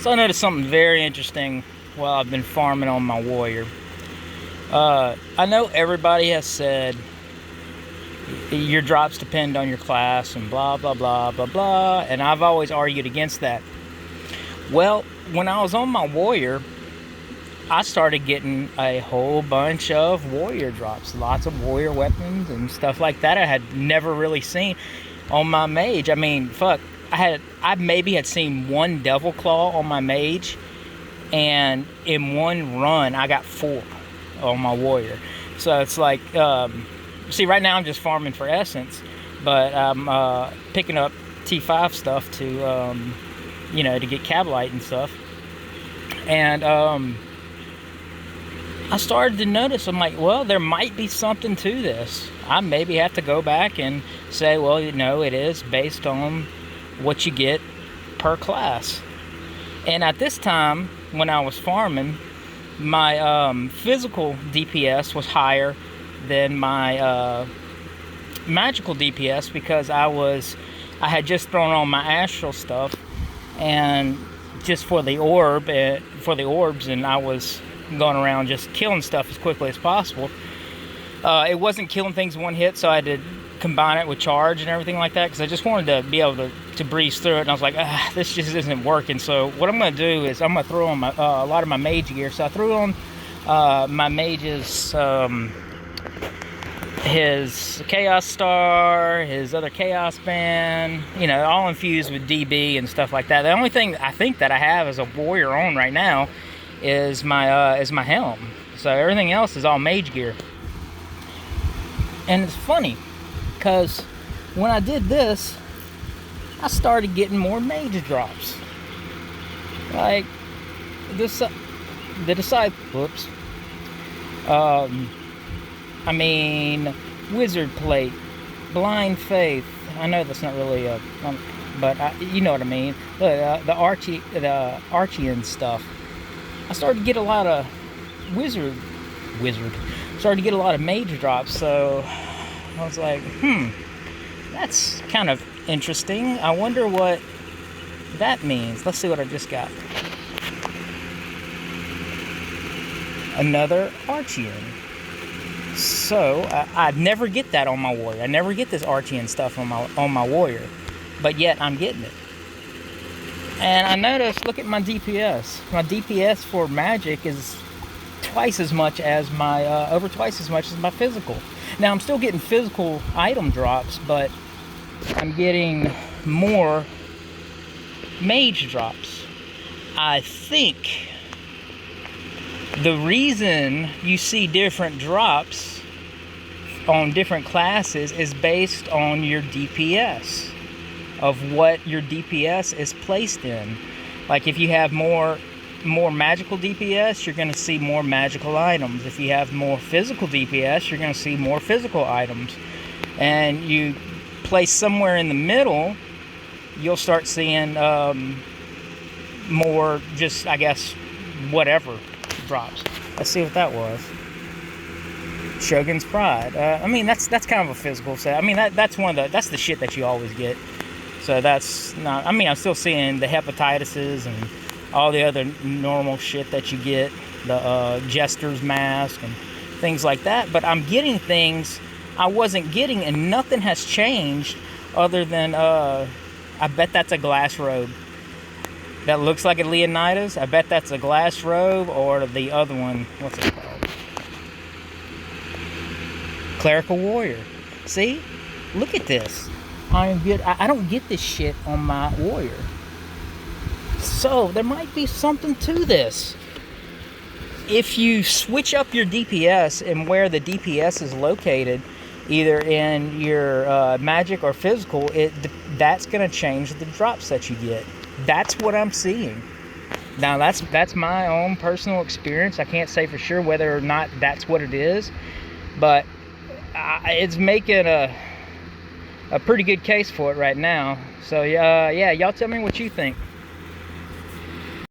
So I noticed something very interesting while I've been farming on my warrior. I know everybody has said your drops depend on your class and blah blah blah blah blah, and I've always argued against that. Well, when I was on my warrior, I started getting a whole bunch of warrior drops, lots of warrior weapons and stuff like that I had never really seen on my mage. I mean, fuck, I maybe had seen one devil claw on my mage, and in one run I got 4 on my warrior. So it's like, see, right now I'm just farming for essence, but I'm picking up T5 stuff to, to get Cabalite and stuff. And I started to notice, I'm like, well, there might be something to this. I maybe have to go back and say, well, it is based on what you get per class. And at this time, when I was farming, my physical DPS was higher than my magical DPS because I had just thrown on my astral stuff and just for the orbs, and I was going around just killing stuff as quickly as possible. It wasn't killing things one hit, so I had to combine it with charge and everything like that because I just wanted to be able to breeze through it, and I was like, this just isn't working. So what I'm going to do is I'm going to throw on a lot of my mage gear. So I threw on my mage's his Chaos Star, his other Chaos Band, all infused with DB and stuff like that. The only thing I think that I have as a warrior on right now is my helm. So everything else is all mage gear. And it's funny because when I did this, I started getting more mage drops. Like this, the disciple. Whoops. Wizard Plate, Blind Faith. I know that's not really but you know what I mean. The Archean stuff. I started to get a lot of wizard. Started to get a lot of mage drops. So I was like, that's kind of interesting. I wonder what that means. Let's see what I just got. Another Archean. So I'd never get that on my warrior. I never get this Archean stuff on my warrior, but yet I'm getting it. And I noticed, look at my DPS. My DPS for magic is twice as much as my over twice as much as my physical. Now I'm still getting physical item drops, but I'm getting more mage drops. I think the reason you see different drops on different classes is based on your DPS, of what your DPS is placed in. Like if you have more magical DPS, you're going to see more magical items. If you have more physical DPS, you're going to see more physical items. And you place somewhere in the middle, you'll start seeing more, just, I guess, whatever drops. Let's see what that was. Shogun's Pride. That's kind of a physical set. That's that's the shit that you always get. So that's not, I'm still seeing the hepatitises and all the other normal shit that you get, the Jester's Mask and things like that, but I'm getting things I wasn't getting, and nothing has changed other than, I bet that's a glass robe. That looks like a Leonidas. I bet that's a glass robe, or the other one, what's it called? Clerical Warrior. See? Look at this. I don't get this shit on my warrior. So there might be something to this. If you switch up your DPS and where the DPS is located, either in your magic or physical, that's going to change the drops that you get. That's what I'm seeing. Now that's my own personal experience. I can't say for sure whether or not that's what it is, but it's making a pretty good case for it right now. So yeah, y'all tell me what you think.